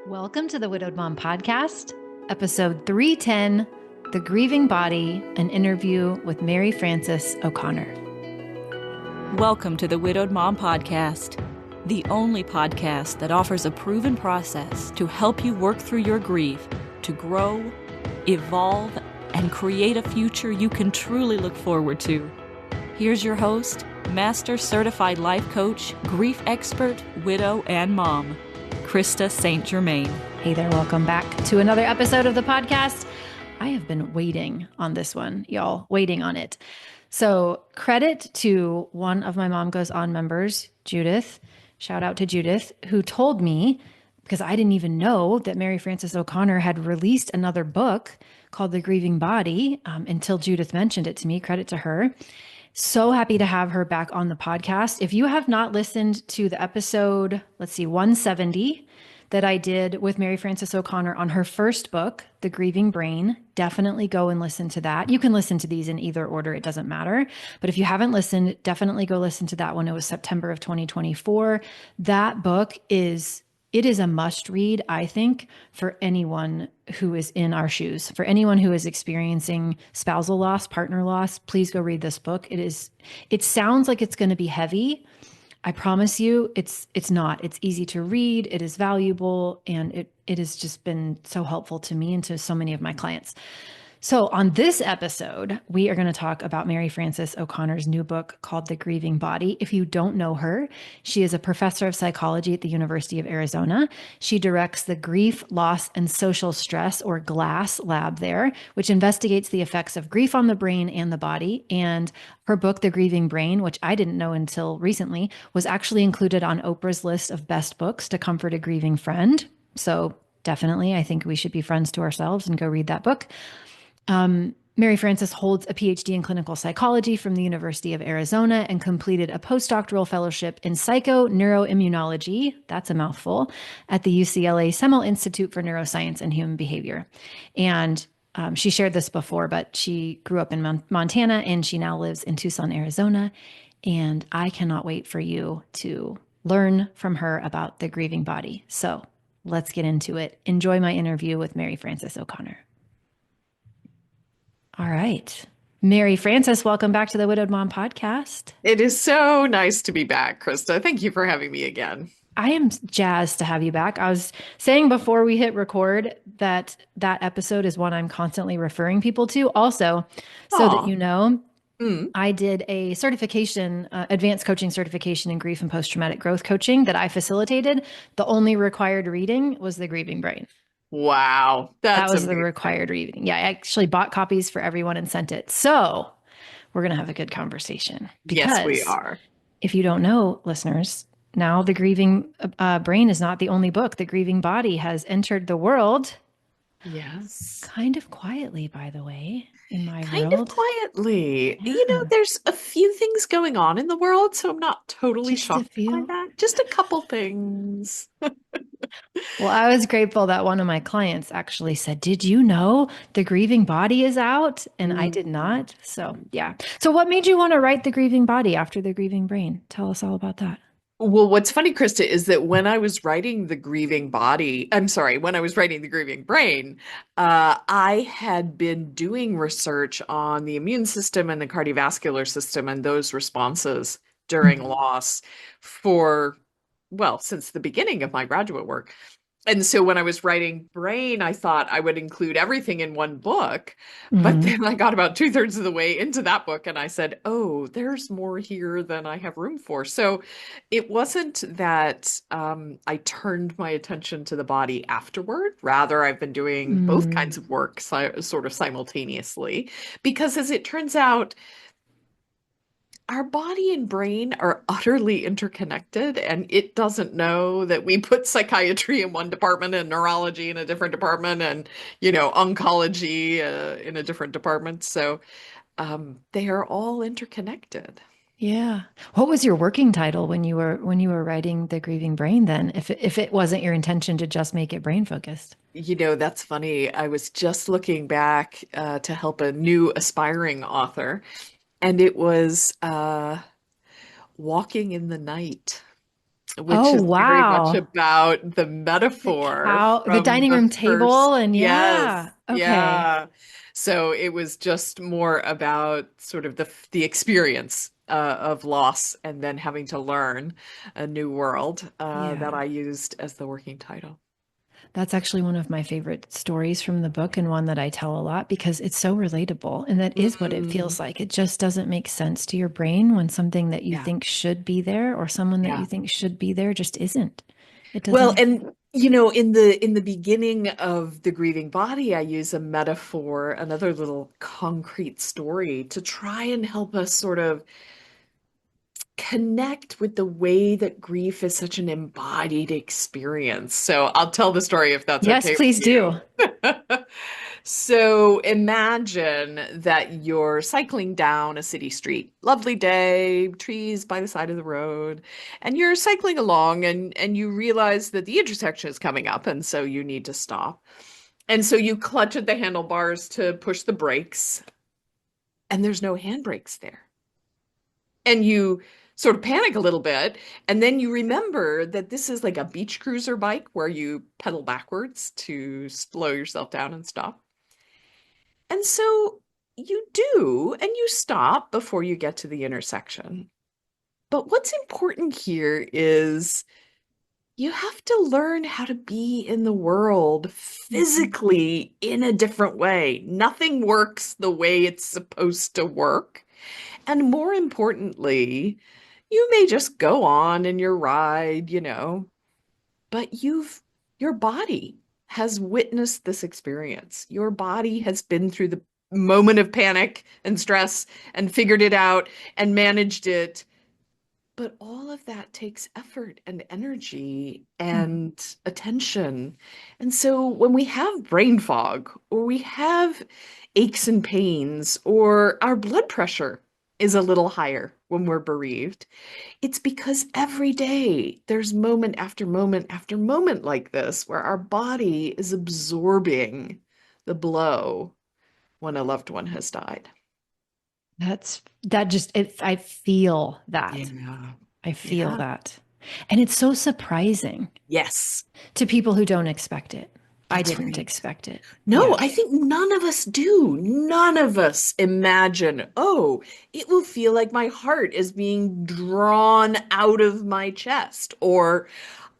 Welcome to the Widowed Mom Podcast, episode 310, The Grieving Body, an interview with Mary Frances O'Connor. Welcome to the Widowed Mom Podcast, the only podcast that offers a proven process to help you work through your grief, to grow, evolve, and create a future you can truly look forward to. Here's your host, Master Certified Life Coach, grief expert, widow, and mom, Krista St-Germain. Hey there, welcome back to another episode of the podcast. I have been waiting on this one, y'all, waiting on it. So credit to one of my Mom Goes On members, Judith, shout out to Judith, who told me, because I didn't even know that Mary Frances O'Connor had released another book called The Grieving Body until Judith mentioned it to me, credit to her. So happy to have her back on the podcast. If you have not listened to the episode, 170 that I did with Mary Frances O'Connor on her first book, The Grieving Brain, definitely go and listen to that. You can listen to these in either order. It doesn't matter. But if you haven't listened, definitely go listen to that one. It was September of 2024. That book is a must read, I think, for anyone who is in our shoes. For anyone who is experiencing spousal loss, partner loss, please go read this book. It sounds like it's going to be heavy. I promise you, it's not. It's easy to read. It is valuable. And it has just been so helpful to me and to so many of my clients. So on this episode, we are going to talk about Mary Frances O'Connor's new book called The Grieving Body. If you don't know her, she is a professor of psychology at the University of Arizona. She directs the Grief, Loss, and Social Stress, or GLASS lab there, which investigates the effects of grief on the brain and the body. And her book, The Grieving Brain, which I didn't know until recently, was actually included on Oprah's list of best books to comfort a grieving friend. So definitely, I think we should be friends to ourselves and go read that book. Mary Frances holds a PhD in clinical psychology from the University of Arizona and completed a postdoctoral fellowship in psychoneuroimmunology, that's a mouthful, at the UCLA Semel Institute for Neuroscience and Human Behavior. And she shared this before, but she grew up in Montana and she now lives in Tucson, Arizona. And I cannot wait for you to learn from her about the grieving body. So let's get into it. Enjoy my interview with Mary Frances O'Connor. All right. Mary Frances, welcome back to the Widowed Mom Podcast. It is so nice to be back, Krista. Thank you for having me again. I am jazzed to have you back. I was saying before we hit record that episode is one I'm constantly referring people to. Also, so that you know, I did a certification, advanced coaching certification in grief and post-traumatic growth coaching that I facilitated. The only required reading was The Grieving Brain. Wow. That was amazing. the required reading. Yeah, I actually bought copies for everyone and sent it. So we're going to have a good conversation. Yes, we are. If you don't know, listeners, now The Grieving Brain is not the only book. The Grieving Body has entered the world. Yes. Kind of quietly, by the way, in my Kind world. of quietly. Yeah. You know, there's a few things going on in the world, so I'm not totally Just a shocked by few. that. Just a couple things. Well, I was grateful that one of my clients actually said, "Did you know The Grieving Body is out?" And I did not. So, yeah. So what made you want to write The Grieving Body after The Grieving Brain? Tell us all about that. Well, what's funny, Krista, is that when I was writing when I was writing The Grieving Brain, I had been doing research on the immune system and the cardiovascular system and those responses during loss since the beginning of my graduate work. And so when I was writing Brain, I thought I would include everything in one book. But then I got about 2/3 of the way into that book and I said, oh, there's more here than I have room for. So it wasn't that I turned my attention to the body afterward. Rather, I've been doing both kinds of work sort of simultaneously. Because as it turns out, our body and brain are utterly interconnected, and it doesn't know that we put psychiatry in one department and neurology in a different department and, oncology in a different department. So they are all interconnected. Yeah. What was your working title when you were writing The Grieving Brain then, if it wasn't your intention to just make it brain focused? That's funny. I was just looking back to help a new aspiring author, and it was Walking in the Night. which Oh, is very much wow. about the The metaphor cow, the from dining the room first. table, and Yes, yeah. Okay. yeah. So it was just more about sort of the experience of loss and then having to learn a new world that Yeah. I used as the working title. That's actually one of my favorite stories from the book and one that I tell a lot because it's so relatable. And that is what it Mm, feels like. It just doesn't make sense to your brain when something that you yeah, think should be there or someone that yeah. you think should be there just isn't. It doesn't Well, make sense. and you know, in the beginning of the grieving body, I use a metaphor, another little concrete story to try and help us sort of connect with the way that grief is such an embodied experience. So I'll tell the story if that's Yes, okay with please you. do. So imagine that you're cycling down a city street. Lovely day, trees by the side of the road, and you're cycling along and you realize that the intersection is coming up and so you need to stop. And so you clutch at the handlebars to push the brakes and there's no handbrakes there. And you sort of panic a little bit and then you remember that this is like a beach cruiser bike where you pedal backwards to slow yourself down and stop. And so you do, and you stop before you get to the intersection. But what's important here is you have to learn how to be in the world Mhm. physically in a different way. Nothing works the way it's supposed to work. And more importantly, you may just go on in your ride, but your body has witnessed this experience. Your body has been through the moment of panic and stress and figured it out and managed it. But all of that takes effort and energy Mhm. and attention. And so when we have brain fog or we have aches and pains or our blood pressure is a little higher when we're bereaved, it's because every day there's moment after moment after moment like this where our body is absorbing the blow when a loved one has died. That just it, I feel that. Yeah. I feel Yeah. that. And it's so surprising Yes, to people who don't expect it. I that's didn't right. expect it. No, Yeah. I think none of us do. None of us imagine, oh, it will feel like my heart is being drawn out of my chest, or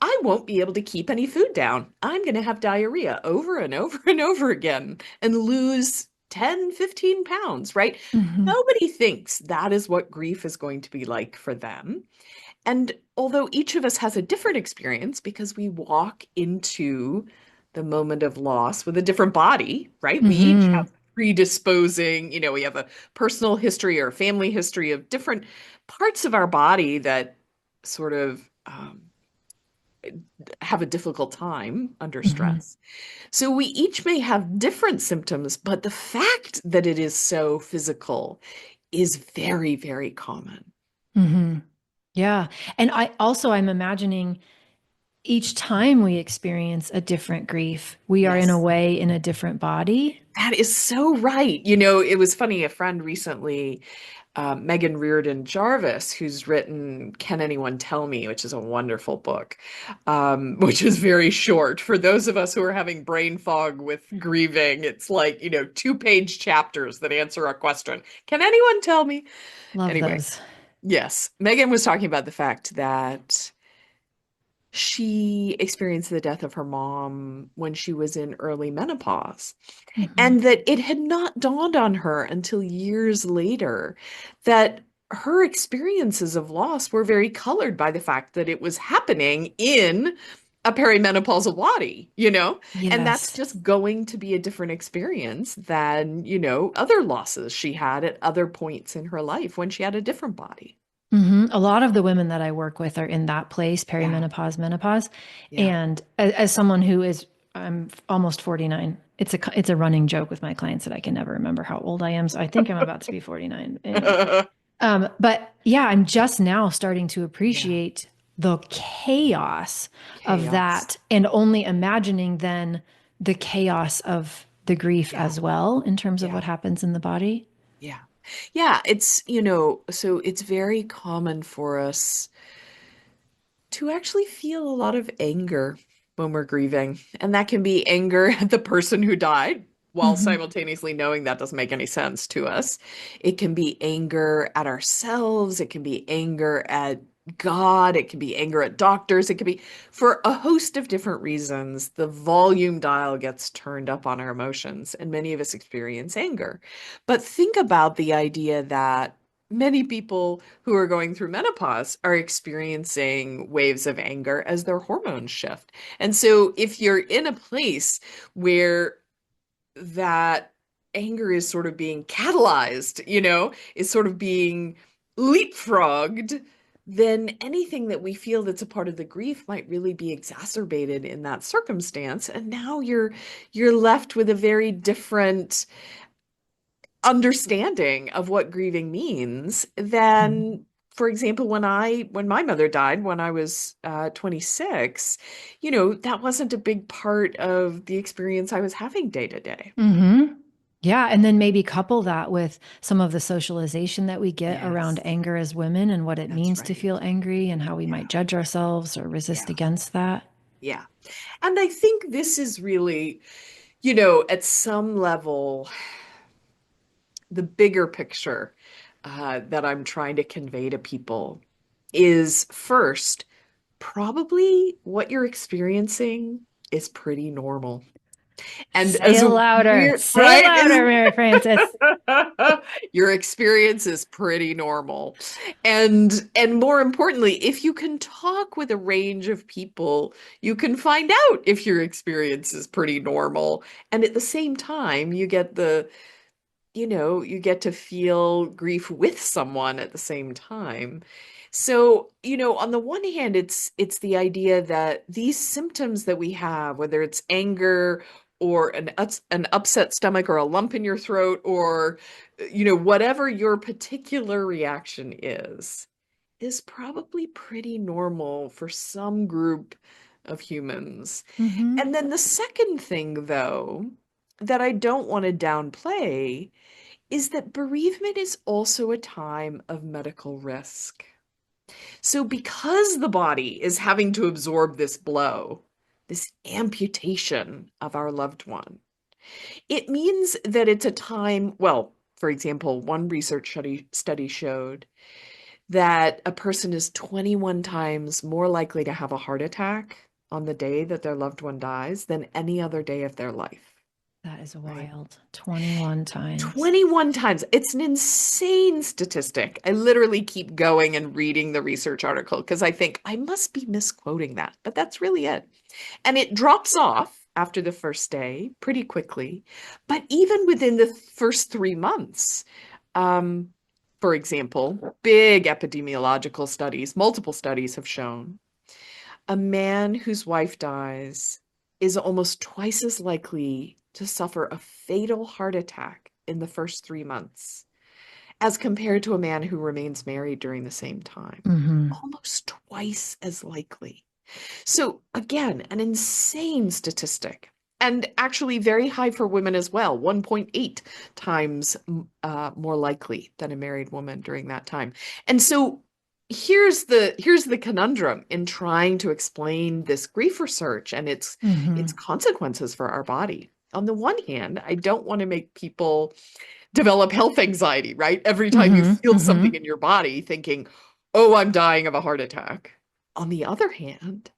I won't be able to keep any food down. I'm going to have diarrhea over and over and over again and lose 10, 15 pounds, right? Hmm. Nobody thinks that is what grief is going to be like for them. And although each of us has a different experience because we walk into the moment of loss with a different body, right? We each Hmm. have predisposing, we have a personal history or family history of different parts of our body that sort of have a difficult time under Hmm. stress. So we each may have different symptoms, but the fact that it is so physical is very, very common. Hmm. Yeah. And I'm imagining each time we experience a different grief, we are in a Yes. way in a different body. That is so right. It was funny. A friend recently, Megan Reardon Jarvis, who's written Can Anyone Tell Me, which is a wonderful book, which is very short. For those of us who are having brain fog with grieving, it's like, two-page chapters that answer a question. Can anyone tell me? Love Anyway, those. yes, Megan was talking about the fact that she experienced the death of her mom when she was in early menopause, Hmm. and that it had not dawned on her until years later that her experiences of loss were very colored by the fact that it was happening in a perimenopausal body, and that's Yes. just going to be a different experience than, other losses she had at other points in her life when she had a different body. A lot of the women that I work with are in that place, Yeah, perimenopause, menopause. yeah. And as someone who is, I'm almost 49. It's a running joke with my clients that I can never remember how old I am. So I think I'm about to be 49 anyway. But yeah, I'm just now starting to Yeah, appreciate the chaos of chaos. that and only imagining then the chaos of the grief Yeah, as well in terms of yeah. what happens in the body. Yeah. Yeah, so it's very common for us to actually feel a lot of anger when we're grieving. And that can be anger at the person who died, while Mm-hmm. simultaneously knowing that doesn't make any sense to us. It can be anger at ourselves. It can be anger at God. It can be anger at doctors. It can be for a host of different reasons. The volume dial gets turned up on our emotions, and many of us experience anger. But think about the idea that many people who are going through menopause are experiencing waves of anger as their hormones shift. And so if you're in a place where that anger is sort of being catalyzed, is sort of being leapfrogged, then anything that we feel that's a part of the grief might really be exacerbated in that circumstance. And now you're left with a very different understanding of what grieving means than, for example, when my mother died when I was 26, that wasn't a big part of the experience I was having day to day. Mm-hmm. Yeah. And then maybe couple that with some of the socialization that we get around Yes, anger as women and what it that's means to right. feel angry and how we Yeah, might judge ourselves or resist yeah, against that. yeah. And I think this is really, at some level, the bigger picture that I'm trying to convey to people is first, probably what you're experiencing is pretty normal. And Say as it louder. weird, Say it right? louder, Mary Frances. Your experience is pretty normal. And more importantly, if you can talk with a range of people, you can find out if your experience is pretty normal. And at the same time, you get to feel grief with someone at the same time. So, on the one hand, it's the idea that these symptoms that we have, whether it's anger or an upset stomach or a lump in your throat or whatever your particular reaction is probably pretty normal for some group of humans. Mm-hmm. And then the second thing, though, that I don't want to downplay is that bereavement is also a time of medical risk. So, because the body is having to absorb this blow, this amputation of our loved one, it means that it's a time, well, for example, one research study showed that a person is 21 times more likely to have a heart attack on the day that their loved one dies than any other day of their life. That is Right? wild. 21 times. 21 times. It's an insane statistic. I literally keep going and reading the research article because I think I must be misquoting that, but that's really it. And it drops off after the first day pretty quickly. But even within the first 3 months, um, for example, big epidemiological studies, multiple studies have shown a man whose wife dies is almost twice as likely to suffer a fatal heart attack in the first 3 months as compared to a man who remains married during the same time. Mm-hmm. Almost twice as likely. So, again, an insane statistic. And actually, very high for women as well, 1.8 times more likely than a married woman during that time. And so, here's the conundrum in trying to explain this grief research and its Mm-hmm. consequences for our body. On the one hand, I don't want to make people develop health anxiety, right? Every time you Mm-hmm. feel Mm-hmm. something in your body, thinking, "Oh, I'm dying of a heart attack." On the other hand,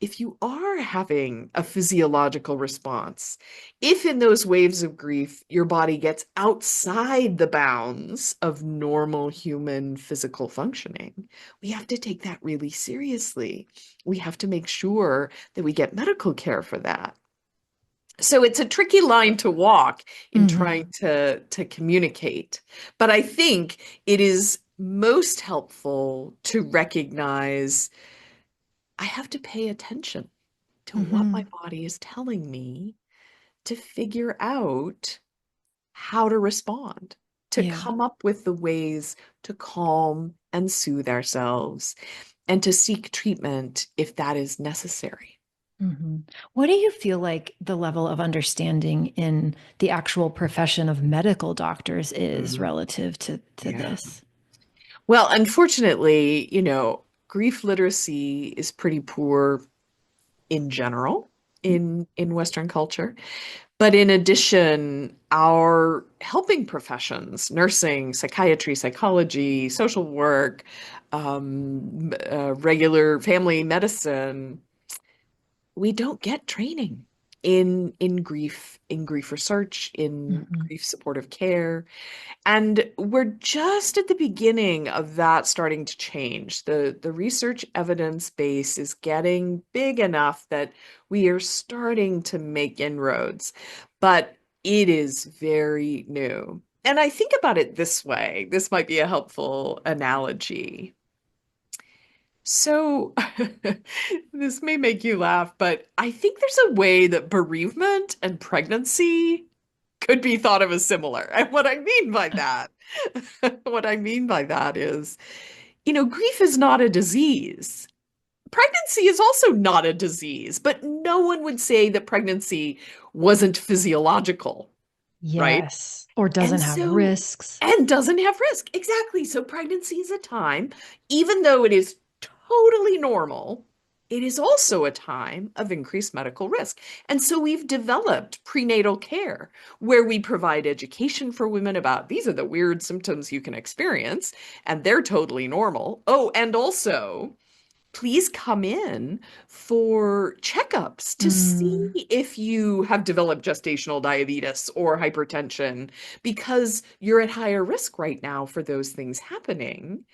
if you are having a physiological response, if in those waves of grief your body gets outside the bounds of normal human physical functioning, we have to take that really seriously. We have to make sure that we get medical care for that. So it's a tricky line to walk in Mm-hmm. trying to communicate. But I think it is most helpful to recognize I have to pay attention to what my Mm-hmm. body is telling me to figure out how to respond, to Yeah. come up with the ways to calm and soothe ourselves, and to seek treatment if that is necessary. Mm-hmm. What do you feel like the level of understanding in the actual profession of medical doctors is Mhm. relative to Yeah. this? Well, unfortunately, grief literacy is pretty poor in general in Western culture. But in addition, our helping professions, nursing, psychiatry, psychology, social work, regular family medicine, we don't get training in grief research, in Mhm. grief supportive care. And we're just at the beginning of that starting to change. The research evidence base is getting big enough that we are starting to make inroads, but it is very new. And I think about it this way. This might be a helpful analogy. So, this may make you laugh, but I think there's a way that bereavement and pregnancy could be thought of as similar. And what I mean by that, what I mean by that is, grief is not a disease. Pregnancy is also not a disease, but no one would say that pregnancy wasn't physiological, right? Yes. Or And doesn't have so, risks. and doesn't have risk. Exactly. So pregnancy is a time, even though it is totally normal, it is also a time of increased medical risk. And so we've developed prenatal care where we provide education for women about these are the weird symptoms you can experience, and they're totally normal. Oh, and also, please come in for checkups to see Mm, if you have developed gestational diabetes or hypertension because you're at higher risk right now for those things happening.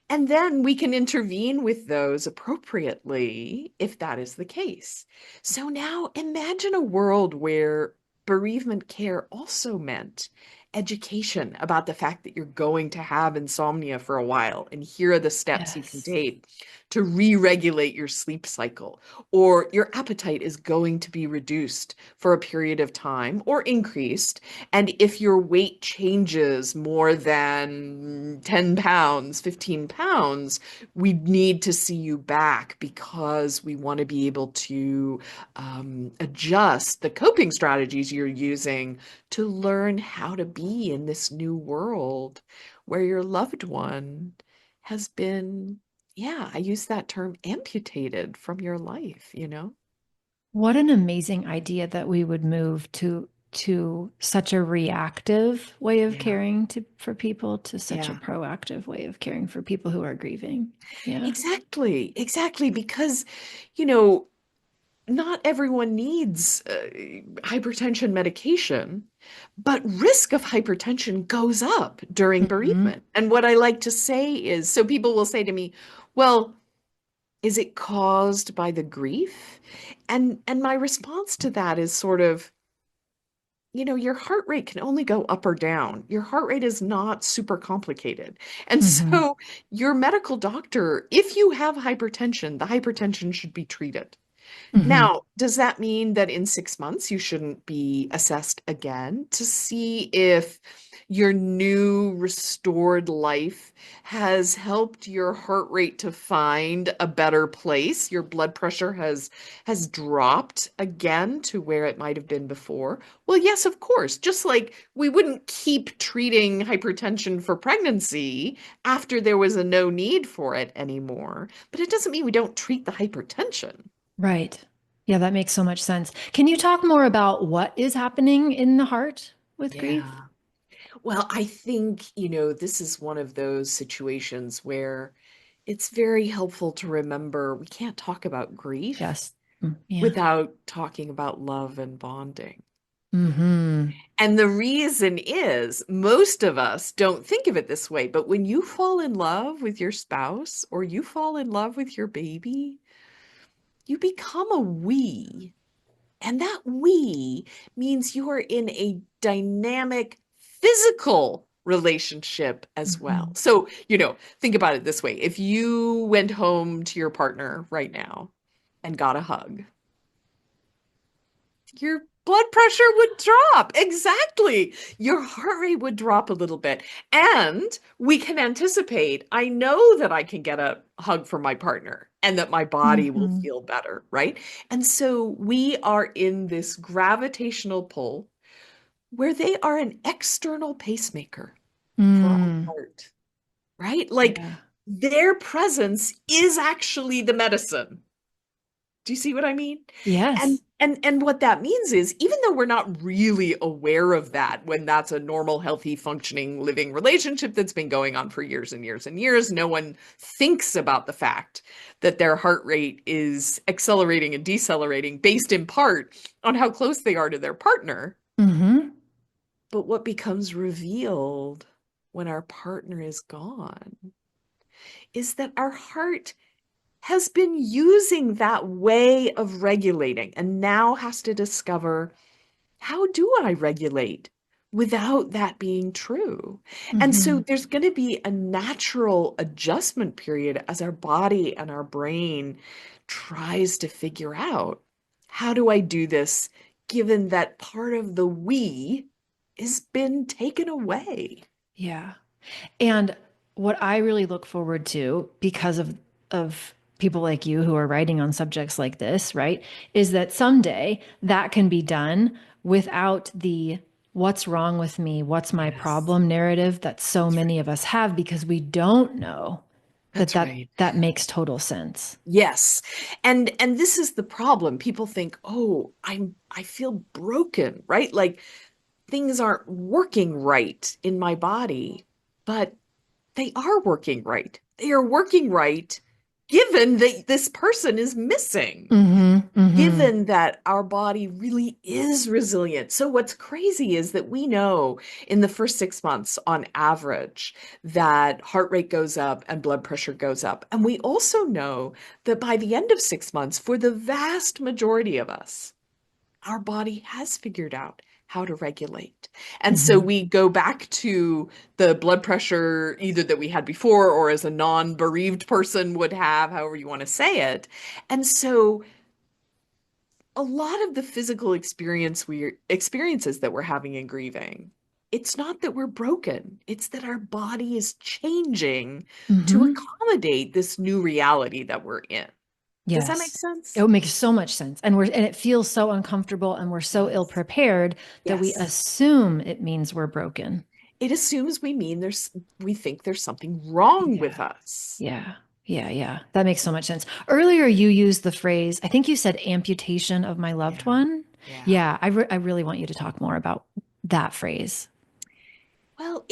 And then we can intervene with those appropriately if that is the case. So now imagine a world where bereavement care also meant education about the fact that you're going to have insomnia for a while, and here are the steps you can yes. take to re-regulate your sleep cycle, or your appetite is going to be reduced for a period of time or increased, and if your weight changes more than 10 pounds, 15 pounds, we need to see you back because we want to be able to adjust the coping strategies you're using to learn how to be in this new world where your loved one has been, yeah, I use that term, amputated from your life. What an amazing idea that we would move to such a reactive way of Yeah. caring for people to such a Yeah. proactive way of caring for people who are grieving. Yeah. Exactly. Exactly. Because, you know, not everyone needs hypertension medication, but risk of hypertension goes up during Hmm. bereavement. And what I like to say is, so people will say to me, well, is it caused by the grief? And my response to that is sort of, your heart rate can only go up or down. Your heart rate is not super complicated. And Hmm. so your medical doctor, if you have hypertension, the hypertension should be treated. Hmm. Now, does that mean that in 6 months you shouldn't be assessed again to see if your new restored life has helped your heart rate to find a better place? Your blood pressure has dropped again to where it might have been before? Well, yes, of course. Just like we wouldn't keep treating hypertension for pregnancy after there was a no need for it anymore, but it doesn't mean we don't treat the hypertension. Right. Yeah, that makes so much sense. Can you talk more about what is happening in the heart with grief? Yeah. Well, I think, this is one of those situations where it's very helpful to remember we can't talk about grief Yes. Yeah. without talking about love and bonding. Hmm. And the reason is most of us don't think of it this way, but when you fall in love with your spouse or you fall in love with your baby, you become a we. And that we means you are in a dynamic physical relationship as well. Hmm. So, think about it this way. If you went home to your partner right now and got a hug, your blood pressure would drop. Exactly. Your heart rate would drop a little bit. And we can anticipate, I know that I can get a hug from my partner and that my body will Hmm. feel better, right? And so we are in this gravitational pull where they are an external pacemaker for our Mm. heart, right? Like Yeah. their presence is actually the medicine. Do you see what I mean? And Yes. and what that means is even though we're not really aware of that when that's a normal, healthy, functioning, living relationship that's been going on for years and years and years, no one thinks about the fact that their heart rate is accelerating and decelerating based in part on how close they are to their partner. Mm-hmm. But what becomes revealed when our partner is gone is that our heart has been using that way of regulating and now has to discover, how do I regulate without that being true? And Mm-hmm. so there's going to be a natural adjustment period as our body and our brain tries to figure out, how do I do this given that part of the we has been taken away? Yeah. And what I really look forward to because of people like you who are writing on subjects like this, right, is that someday that can be done without the what's wrong with me, what's my Yes, problem narrative that so that's many right. of us have because we don't know that That's right. that makes total sense. Yes. And this is the problem. People think, "Oh, I feel broken," right? Like things aren't working right in my body. But they are working right. They are working right given that this person is missing, Mm-hmm. Mm-hmm. given that our body really is resilient. So what's crazy is that we know in the first 6 months on average that heart rate goes up and blood pressure goes up. And we also know that by the end of 6 months, for the vast majority of us, our body has figured out how to regulate. And so Mm-hmm. we go back to the blood pressure either that we had before or as a non-bereaved person would have, however you want to say it. And so a lot of the physical experiences that we're having in grieving, it's not that we're broken, it's that our body is changing to Mm-hmm. accommodate this new reality that we're in. Does that make Yes. sense? It makes so much sense. And it feels so uncomfortable and we're so ill Yes. prepared that we Yes. assume it means we're broken. It assumes we think there's something wrong with Yeah. us. Yeah. Yeah. Yeah. That makes so much sense. Earlier, you used the phrase, I think you said amputation of my loved Yeah. one. Yeah. Yeah. I really want you to talk more about that phrase. Well,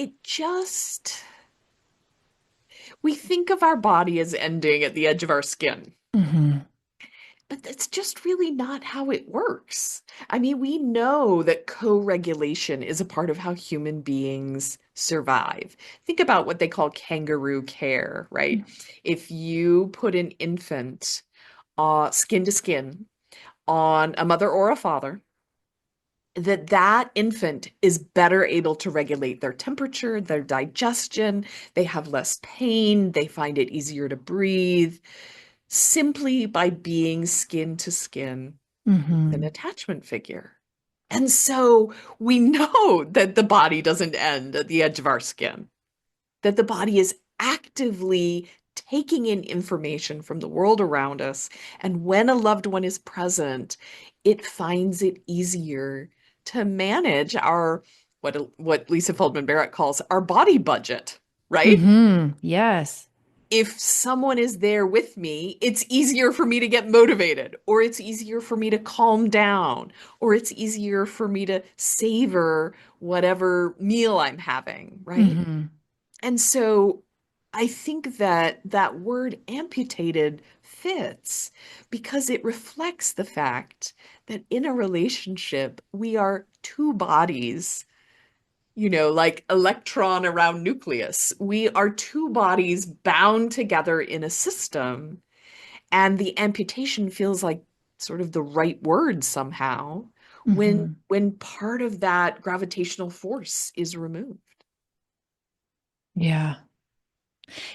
we think of our body as ending at the edge of our skin, Hmm. but that's just really not how it works. I mean, we know that co-regulation is a part of how human beings survive. Think about what they call kangaroo care, right? If you put an infant skin to skin on a mother or a father, that infant is better able to regulate their temperature, their digestion, they have less pain, they find it easier to breathe simply by being skin to skin with an Hmm. attachment figure. And so we know that the body doesn't end at the edge of our skin, that the body is actively taking in information from the world around us. And when a loved one is present, it finds it easier to manage our what Lisa Feldman Barrett calls our body budget, right? Hmm. Yes. If someone is there with me, it's easier for me to get motivated, or it's easier for me to calm down, or it's easier for me to savor whatever meal I'm having, right? Hmm. And so I think that that word amputated fits because it reflects the fact that in a relationship, we are two bodies, like electron around nucleus. We are two bodies bound together in a system, and the amputation feels like sort of the right word somehow when Hmm. when part of that gravitational force is removed. Yeah.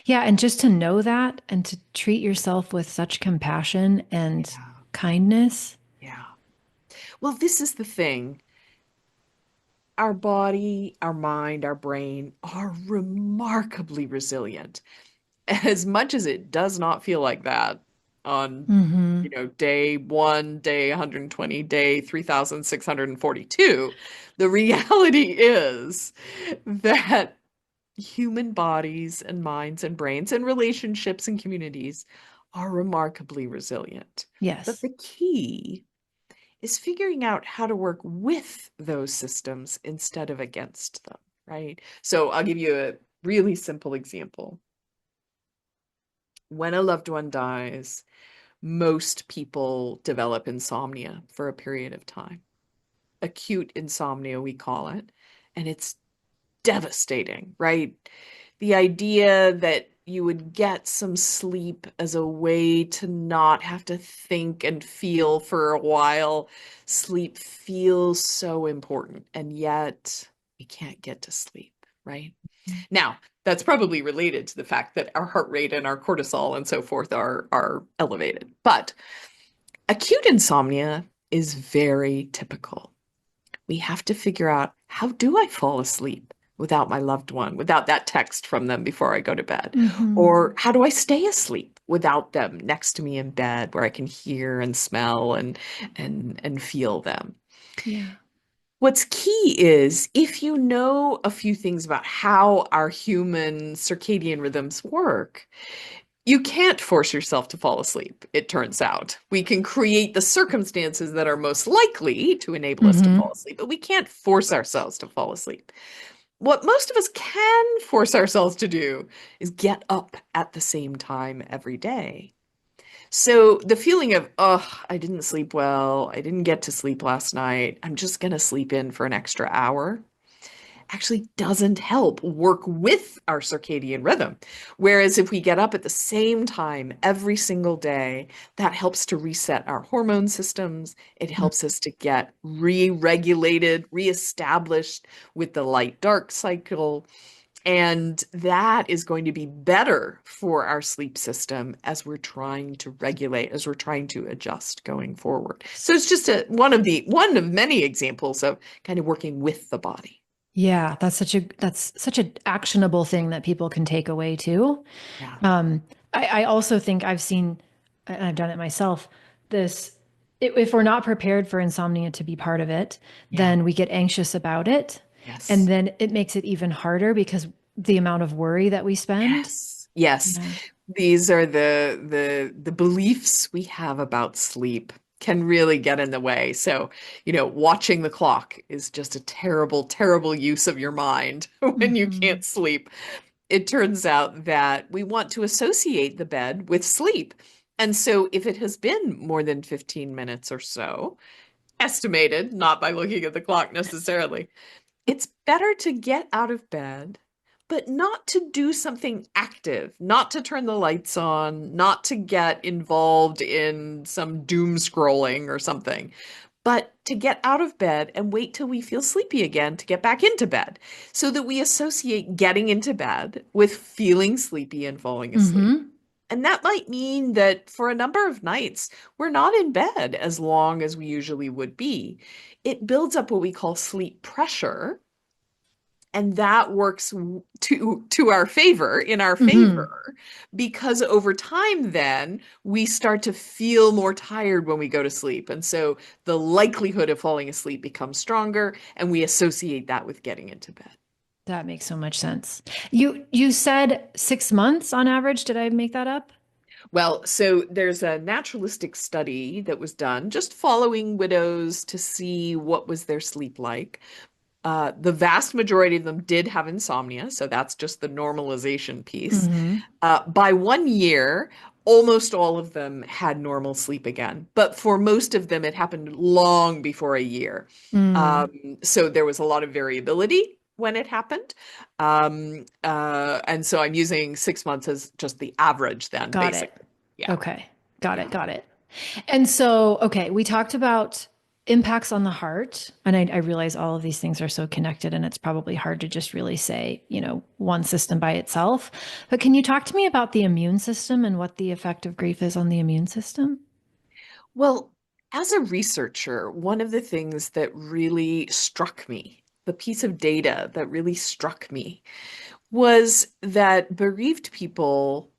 Yeah. And just to know that and to treat yourself with such compassion and Yeah. kindness. Yeah. Well, this is the thing. Our body, our mind, our brain are remarkably resilient. As much as it does not feel like that on, Hmm. day 1, day 120, day 3,642, the reality is that human bodies and minds and brains and relationships and communities are remarkably resilient. But Yes. the key is figuring out how to work with those systems instead of against them, right? So I'll give you a really simple example. When a loved one dies, most people develop insomnia for a period of time. Acute insomnia, we call it. And it's devastating, right? The idea that you would get some sleep as a way to not have to think and feel for a while. Sleep feels so important, and yet we can't get to sleep, right? Now, that's probably related to the fact that our heart rate and our cortisol and so forth are elevated. But acute insomnia is very typical. We have to figure out, how do I fall asleep without my loved one, without that text from them before I go to bed? Mm-hmm. Or how do I stay asleep without them next to me in bed where I can hear and smell and feel them? Yeah. What's key is, if you know a few things about how our human circadian rhythms work, you can't force yourself to fall asleep, it turns out. We can create the circumstances that are most likely to enable us to fall Mm-hmm. asleep, but we can't force ourselves to fall asleep. What most of us can force ourselves to do is get up at the same time every day. So the feeling of, oh, I didn't sleep well, I didn't get to sleep last night, I'm just going to sleep in for an extra hour, actually doesn't help work with our circadian rhythm. Whereas if we get up at the same time every single day, that helps to reset our hormone systems. It helps us to get re-regulated, re-established with the light-dark cycle. And that is going to be better for our sleep system as we're trying to regulate, as we're trying to adjust going forward. So it's just one of many examples of kind of working with the body. Yeah, that's such an actionable thing that people can take away too. Yeah. Um, I also think I've seen, and I've done it myself, this, if we're not prepared for insomnia to be part of it, Yeah. then we get anxious about it. And Yes. then it makes it even harder because the amount of worry that we spend. Yes. Yes. Yeah. These are the beliefs we have about sleep can really get in the way. So, watching the clock is just a terrible, terrible use of your mind when you Hmm. can't sleep. It turns out that we want to associate the bed with sleep. And so if it has been more than 15 minutes or so, estimated, not by looking at the clock necessarily, it's better to get out of bed, but not to do something active, not to turn the lights on, not to get involved in some doom scrolling or something, but to get out of bed and wait till we feel sleepy again to get back into bed, so that we associate getting into bed with feeling sleepy and falling asleep. Hmm. And that might mean that for a number of nights, we're not in bed as long as we usually would be. It builds up what we call sleep pressure, and that works to our favor, in our Hmm. favor, because over time then we start to feel more tired when we go to sleep, and so the likelihood of falling asleep becomes stronger, and we associate that with getting into bed. That makes so much sense. You said 6 months on average. Did I make that up? Well, so there's a naturalistic study that was done just following widows to see what was their sleep like. The vast majority of them did have insomnia, so that's just the normalization piece. Hmm. By 1 year, almost all of them had normal sleep again, but for most of them, it happened long before a year. Mm. So there was a lot of variability when it happened. And so I'm using 6 months as just the average then, Got it. basically. Yeah. Okay. Got it. Yeah. Got it. And so, okay, we talked about impacts on the heart. And I realize all of these things are so connected, and it's probably hard to just really say, one system by itself. But can you talk to me about the immune system and what the effect of grief is on the immune system? Well, as a researcher, one of the things that really struck me, the piece of data that really struck me, was that bereaved people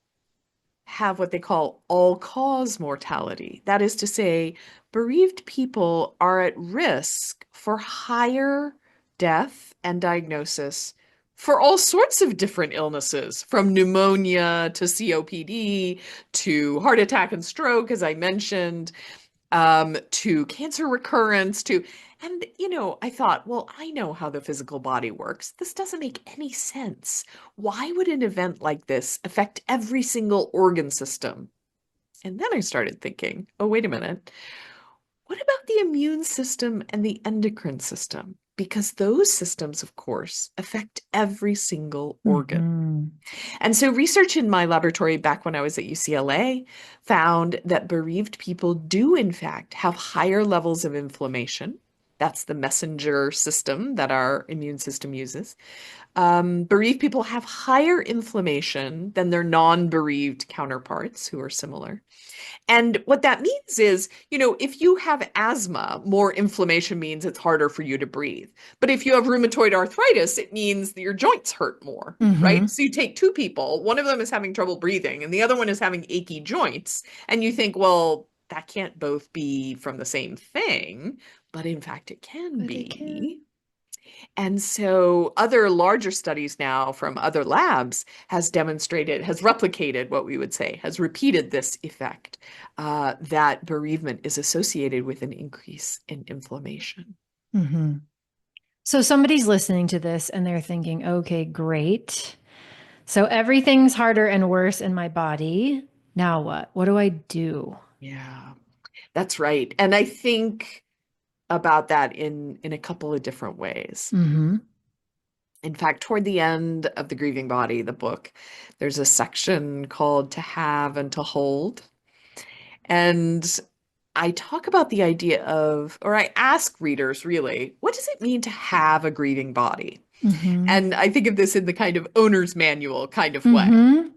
have what they call all-cause mortality. That is to say, bereaved people are at risk for higher death and diagnosis for all sorts of different illnesses, from pneumonia to COPD to heart attack and stroke, as I mentioned, to cancer recurrence, and I thought, well, I know how the physical body works. This doesn't make any sense. Why would an event like this affect every single organ system? And then I started thinking, oh, wait a minute. What about the immune system and the endocrine system? Because those systems, of course, affect every single organ. Mm-hmm. And so research in my laboratory back when I was at UCLA found that bereaved people do, in fact, have higher levels of inflammation. That's the messenger system that our immune system uses. Bereaved people have higher inflammation than their non-bereaved counterparts who are similar. And what that means is, if you have asthma, more inflammation means it's harder for you to breathe. But if you have rheumatoid arthritis, it means that your joints hurt more, right? So you take two people, one of them is having trouble breathing and the other one is having achy joints. And you think, well, that can't both be from the same thing. But in fact, it can be. And so other larger studies now from other labs has replicated what we would say, has repeated this effect, that bereavement is associated with an increase in inflammation. Mm-hmm. So somebody's listening to this and they're thinking, okay, great. So everything's harder and worse in my body. Now what? What do I do? Yeah, that's right. And I think about that in a couple of different ways. Mm-hmm. In fact, toward the end of The Grieving Body, the book, there's a section called To Have and to Hold. And I talk about the idea of, or I ask readers really, what does it mean to have a grieving body? Mm-hmm. And I think of this in the kind of owner's manual kind of way. Mm-hmm.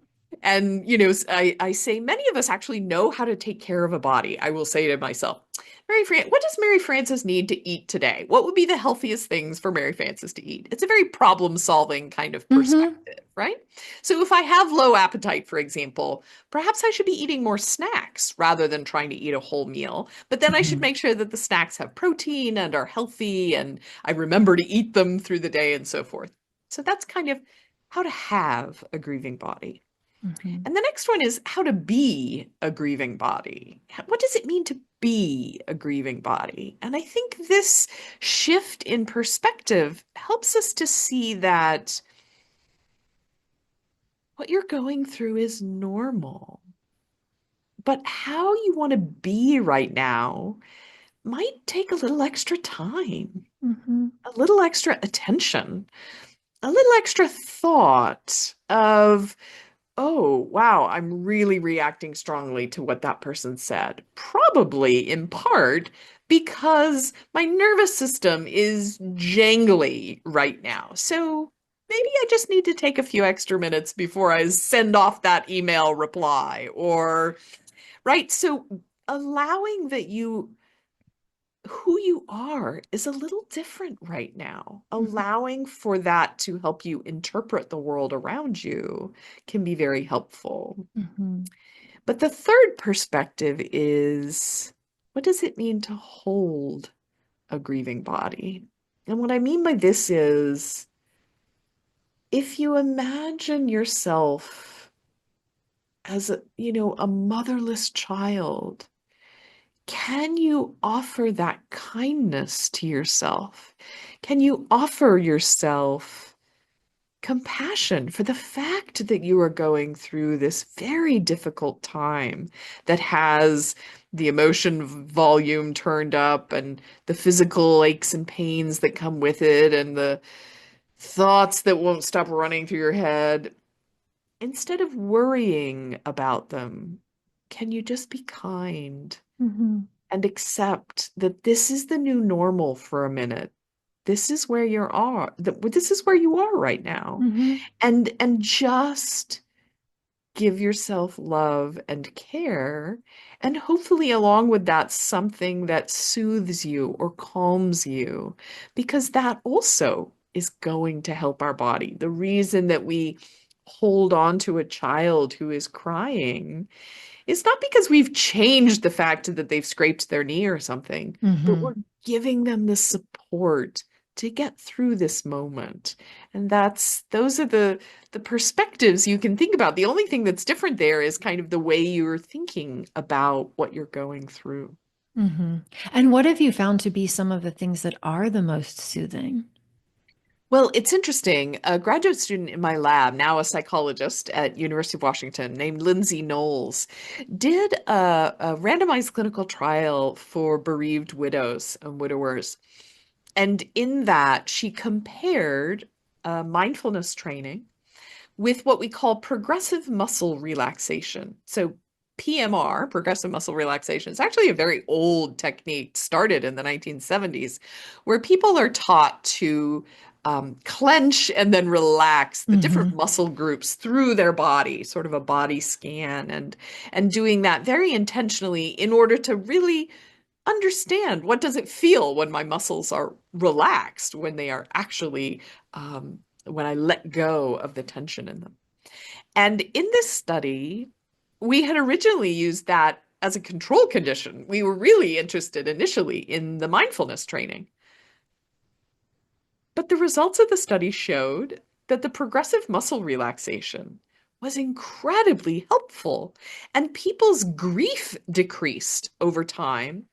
And, I say many of us actually know how to take care of a body. I will say to myself, what does Mary Frances need to eat today? What would be the healthiest things for Mary Frances to eat? It's a very problem-solving kind of perspective, right? So if I have low appetite, for example, perhaps I should be eating more snacks rather than trying to eat a whole meal. But then I should make sure that the snacks have protein and are healthy, and I remember to eat them through the day and so forth. So that's kind of how to have a grieving body. Mm-hmm. And the next one is how to be a grieving body. What does it mean to be a grieving body? And I think this shift in perspective helps us to see that what you're going through is normal. But how you want to be right now might take a little extra time, a little extra attention, a little extra thought of, oh, wow, I'm really reacting strongly to what that person said. Probably in part because my nervous system is jangly right now. So maybe I just need to take a few extra minutes before I send off that email reply right? So allowing that who you are is a little different right now. Allowing for that to help you interpret the world around you can be very helpful. But the third perspective is, what does it mean to hold a grieving body? And what I mean by this is, if you imagine yourself as a motherless child, can you offer that kindness to yourself? Can you offer yourself compassion for the fact that you are going through this very difficult time that has the emotion volume turned up and the physical aches and pains that come with it and the thoughts that won't stop running through your head? Instead of worrying about them, can you just be kind? And accept that this is the new normal for a minute. This is where you are. This is where you are right now. And just give yourself love and care. And hopefully along with that, something that soothes you or calms you, because that also is going to help our body. The reason that we hold on to a child who is crying, it's not because we've changed the fact that they've scraped their knee or something, but we're giving them the support to get through this moment. And those are the perspectives you can think about. The only thing that's different there is kind of the way you're thinking about what you're going through. Hmm. And what have you found to be some of the things that are the most soothing? Well, it's interesting. A graduate student in my lab, now a psychologist at University of Washington, named Lindsay Knowles, did a randomized clinical trial for bereaved widows and widowers. And in that, she compared mindfulness training with what we call progressive muscle relaxation. So PMR, progressive muscle relaxation, is actually a very old technique started in the 1970s, where people are taught to clench and then relax the different Hmm. muscle groups through their body, sort of a body scan, and doing that very intentionally in order to really understand what does it feel when my muscles are relaxed, when they are actually when I let go of the tension in them. And in this study, we had originally used that as a control condition. We were really interested initially in the mindfulness training. But the results of the study showed that the progressive muscle relaxation was incredibly helpful, and people's grief decreased over time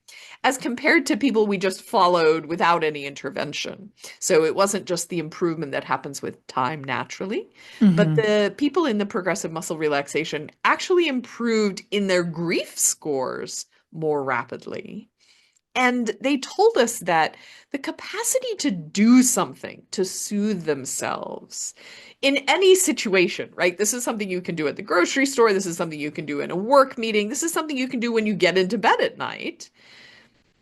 as compared to people we just followed without any intervention. So it wasn't just the improvement that happens with time naturally, but Hmm. the people in the progressive muscle relaxation actually improved in their grief scores more rapidly. And they told us that the capacity to do something to soothe themselves in any situation, right? This is something you can do at the grocery store. This is something you can do in a work meeting. This is something you can do when you get into bed at night.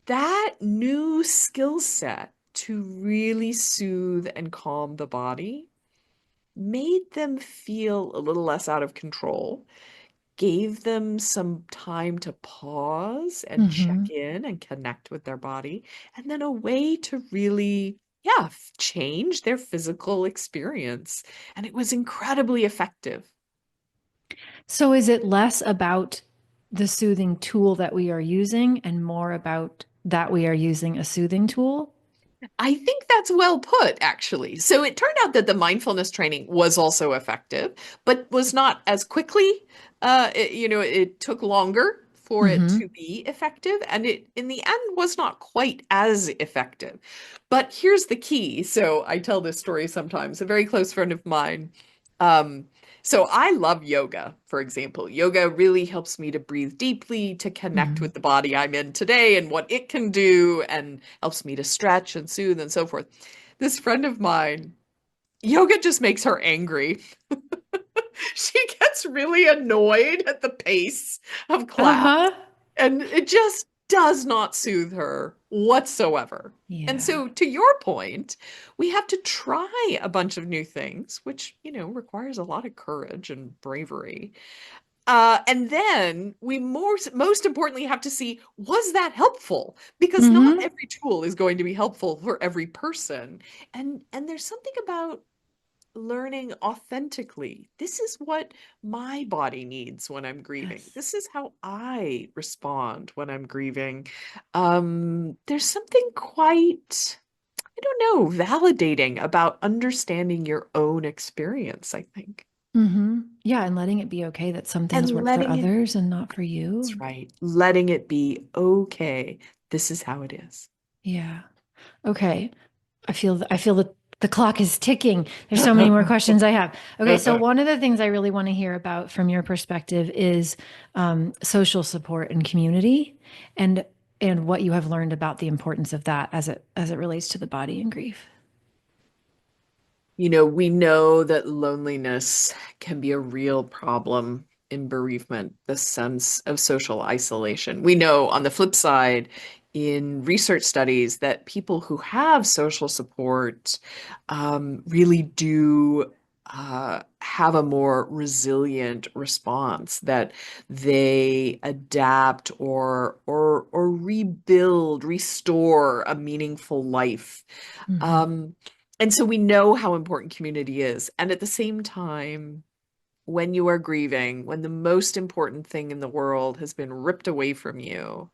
That new skill set to really soothe and calm the body made them feel a little less out of control, gave them some time to pause and check Hmm. in and connect with their body, and then a way to really, yeah, change their physical experience. And it was incredibly effective. So is it less about the soothing tool that we are using and more about that we are using a soothing tool? I think that's well put, actually. So it turned out that the mindfulness training was also effective, but was not as quickly. It took longer for it Hmm. to be effective, and it, in the end, was not quite as effective. But here's the key. So I tell this story sometimes. A very close friend of mine, um, so I love yoga, for example. Yoga really helps me to breathe deeply, to connect Hmm. with the body I'm in today and what it can do, and helps me to stretch and soothe and so forth. This friend of mine, yoga just makes her angry. She gets really annoyed at the pace of class, Uh-huh. and it just does not soothe her whatsoever. And Yeah. so, to your point, we have to try a bunch of new things, which, requires a lot of courage and bravery. And then we most importantly have to see, was that helpful? Because not Hmm. every tool is going to be helpful for every person. And there's something about learning authentically. This is what my body needs when I'm grieving. Yes. This is how I respond when I'm grieving. There's something quite, I don't know, validating about understanding your own experience, I think. Hmm. Yeah, and letting it be okay that some things And work for letting it, others and not for that's you. right, letting it be okay. This is how it is. Yeah. Okay. I feel that the clock is ticking. There's so many more questions I have. Okay, so one of the things I really want to hear about from your perspective is social support and community, and what you have learned about the importance of that as it relates to the body and grief. We know that loneliness can be a real problem in bereavement, the sense of social isolation. We know on the flip side, in research studies, that people who have social support really do have a more resilient response, that they adapt or rebuild, restore a meaningful life. Hmm. Um, and so we know how important community is. And at the same time, when you are grieving, when the most important thing in the world has been ripped away from you,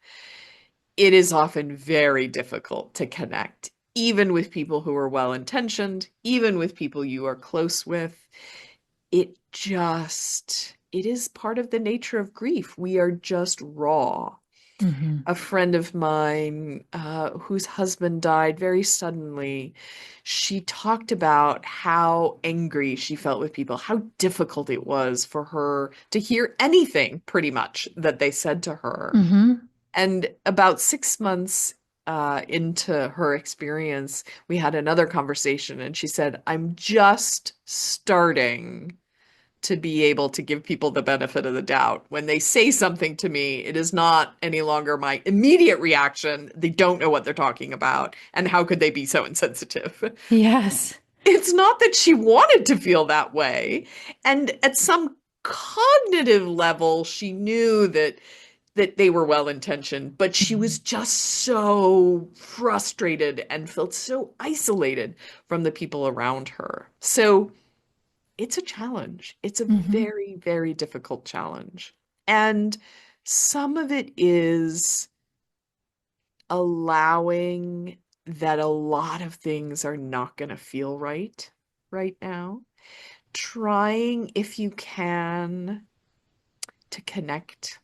it is often very difficult to connect, even with people who are well-intentioned, even with people you are close with. It is part of the nature of grief. We are just raw. Mm-hmm. A friend of mine whose husband died very suddenly, she talked about how angry she felt with people, how difficult it was for her to hear anything pretty much that they said to her. Mm-hmm. And about 6 months into her experience, we had another conversation, and she said, I'm just starting to be able to give people the benefit of the doubt. When they say something to me, it is not any longer my immediate reaction. They don't know what they're talking about. And how could they be so insensitive? Yes. It's not that she wanted to feel that way. And at some cognitive level, she knew that they were well intentioned, but she was just so frustrated and felt so isolated from the people around her. So it's a challenge. It's a Mm-hmm. very, very difficult challenge. And some of it is allowing that a lot of things are not going to feel right now. Trying, if you can, to connect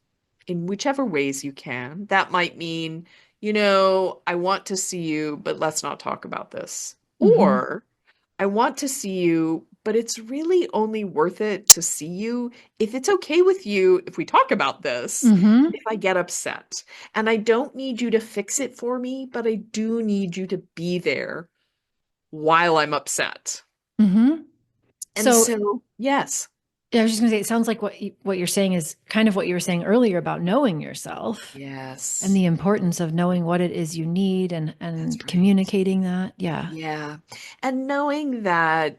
in whichever ways you can. That might mean, I want to see you, but let's not talk about this. Mm-hmm. Or I want to see you, but it's really only worth it to see you if it's okay with you if we talk about this, Mm-hmm. if I get upset. And I don't need you to fix it for me, but I do need you to be there while I'm upset. Mm-hmm. And So so, yes, yeah, I was just gonna say, it sounds like what you're saying is kind of what you were saying earlier about knowing yourself and yes, the importance of knowing what it is you need that's and right. communicating that. Yeah. Yeah. And knowing that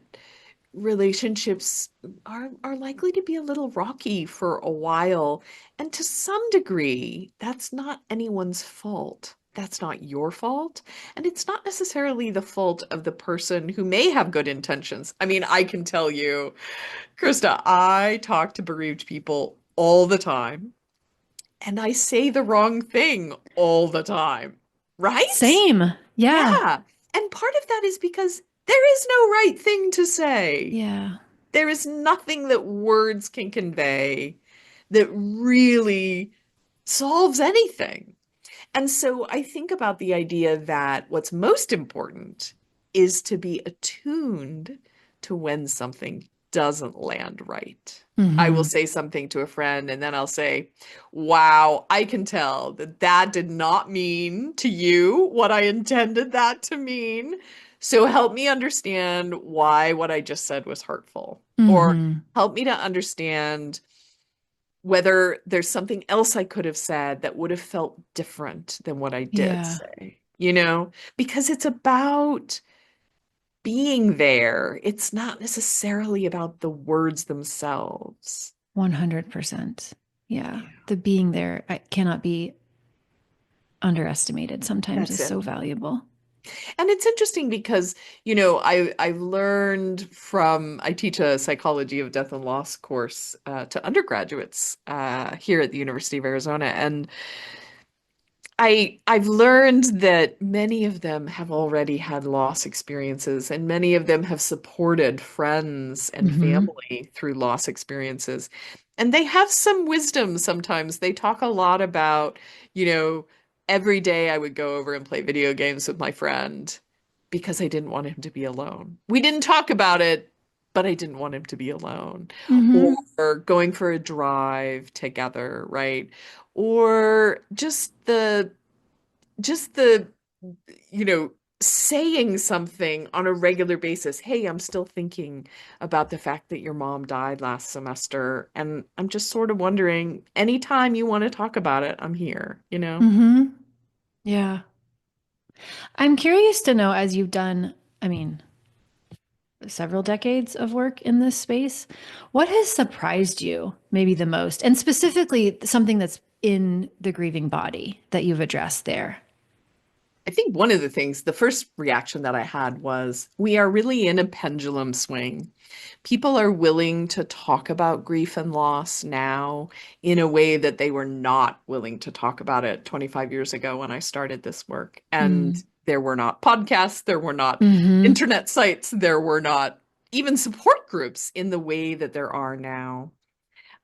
relationships are likely to be a little rocky for a while. And to some degree, that's not anyone's fault. That's not your fault. And it's not necessarily the fault of the person who may have good intentions. I mean, I can tell you, Krista, I talk to bereaved people all the time, and I say the wrong thing all the time, right? Same. Yeah. Yeah. And part of that is because there is no right thing to say. Yeah. There is nothing that words can convey that really solves anything. And so I think about the idea that what's most important is to be attuned to when something doesn't land right. I will Mm-hmm. say something to a friend, and then I'll say, wow, I can tell that that did not mean to you what I intended that to mean. So help me understand why what I just said was hurtful, or Mm-hmm. help me to understand whether there's something else I could have said that would have felt different than what I did Yeah. say, because it's about being there. It's not necessarily about the words themselves. 100%. Yeah. Yeah, The being there cannot be underestimated sometimes that's is it. so valuable. And it's interesting because, I've learned from, I teach a psychology of death and loss course to undergraduates here at the University of Arizona. And I've learned that many of them have already had loss experiences, and many of them have supported friends and Mm-hmm. family through loss experiences. And they have some wisdom sometimes. They talk a lot about, you know, every day I would go over and play video games with my friend because I didn't want him to be alone. We didn't talk about it, but I didn't want him to be alone. Mm-hmm. Or going for a drive together, right? Or just the you know saying something on a regular basis. Hey, I'm still thinking about the fact that your mom died last semester, and I'm just sort of wondering, anytime you want to talk about it, I'm here. Mm-hmm. Yeah. I'm curious to know, as you've done, I mean, several decades of work in this space, what has surprised you maybe the most? And specifically something that's in the grieving body that you've addressed there. I think one of the things, the first reaction that I had was, we are really in a pendulum swing. People are willing to talk about grief and loss now in a way that they were not willing to talk about it 25 years ago when I started this work. And Mm. There were not podcasts, there were not Mm-hmm. internet sites, there were not even support groups in the way that there are now.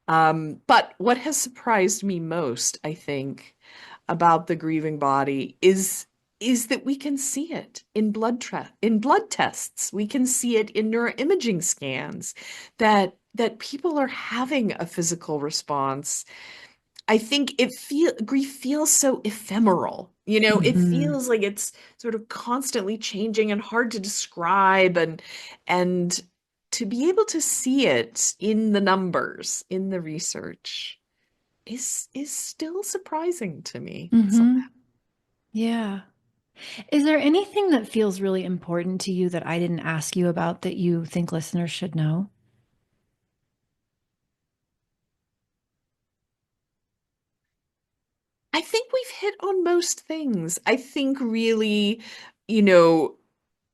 But what has surprised me most, I think, about the grieving body is that we can see it in blood tests. We can see it in neuroimaging scans that people are having a physical response. I think grief feels so ephemeral. It Mm-hmm. feels like it's sort of constantly changing and hard to describe, and to be able to see it in the numbers, in the research is still surprising to me Mm-hmm. somehow. Yeah. Is there anything that feels really important to you that I didn't ask you about that you think listeners should know? I think we've hit on most things. I think really, you know,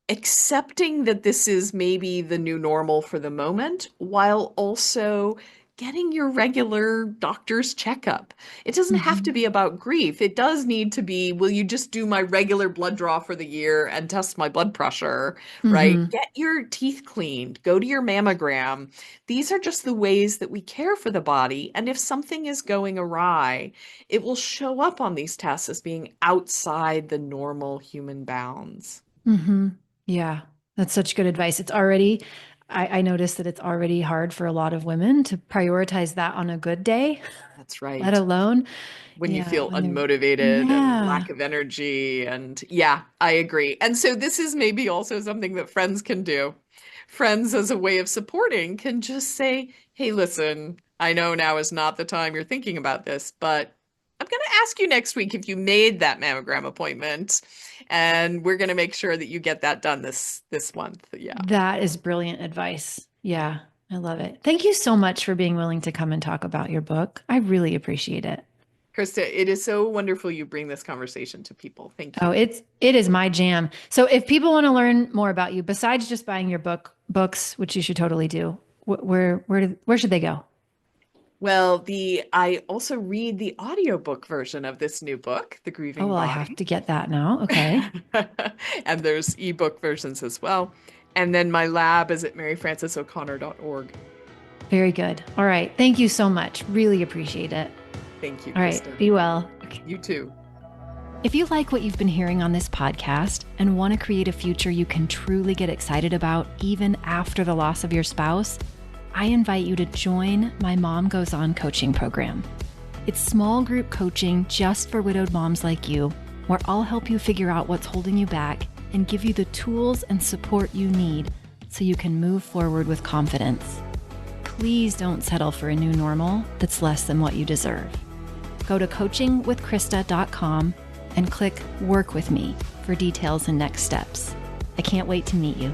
accepting that this is maybe the new normal for the moment, while also getting your regular doctor's checkup. It doesn't have to Mm-hmm. be about grief. It does need to be, will you just do my regular blood draw for the year and test my blood pressure, right? Mm-hmm. Get your teeth cleaned, go to your mammogram. These are just the ways that we care for the body. And if something is going awry, it will show up on these tests as being outside the normal human bounds. Mm-hmm. Yeah, that's such good advice. I noticed that it's already hard for a lot of women to prioritize that on a good day, That's let right. alone, When you yeah, feel when they're, unmotivated and yeah, lack of energy. And yeah, I agree. And so this is maybe also something that friends can do. Friends, as a way of supporting, can just say, hey, listen, I know now is not the time you're thinking about this, but I'm going to ask you next week if you made that mammogram appointment, and we're going to make sure that you get that done this month. Yeah. that is brilliant advice. Yeah, I love it. Thank you so much for being willing to come and talk about your book. I really appreciate it. Krista, it is so wonderful you bring this conversation to people. Thank Oh, you. it is my jam. So if people want to learn more about you, besides just buying your books, which you should totally do, where should they go? Well, the I also read the audiobook version of this new book, The Oh, Grieving well, I have Body. to get that now. Okay. And there's ebook versions as well. And then my lab is at maryfrancesoconnor.org. Very good. All right. Thank you so much. Really appreciate it. Thank you, All right. Krista. Be well. Okay. You too. If you like what you've been hearing on this podcast and want to create a future you can truly get excited about even after the loss of your spouse, I invite you to join my Mom Goes On coaching program. It's small group coaching just for widowed moms like you, where I'll help you figure out what's holding you back and give you the tools and support you need so you can move forward with confidence. Please don't settle for a new normal that's less than what you deserve. Go to coachingwithkrista.com and click Work With Me for details and next steps. I can't wait to meet you.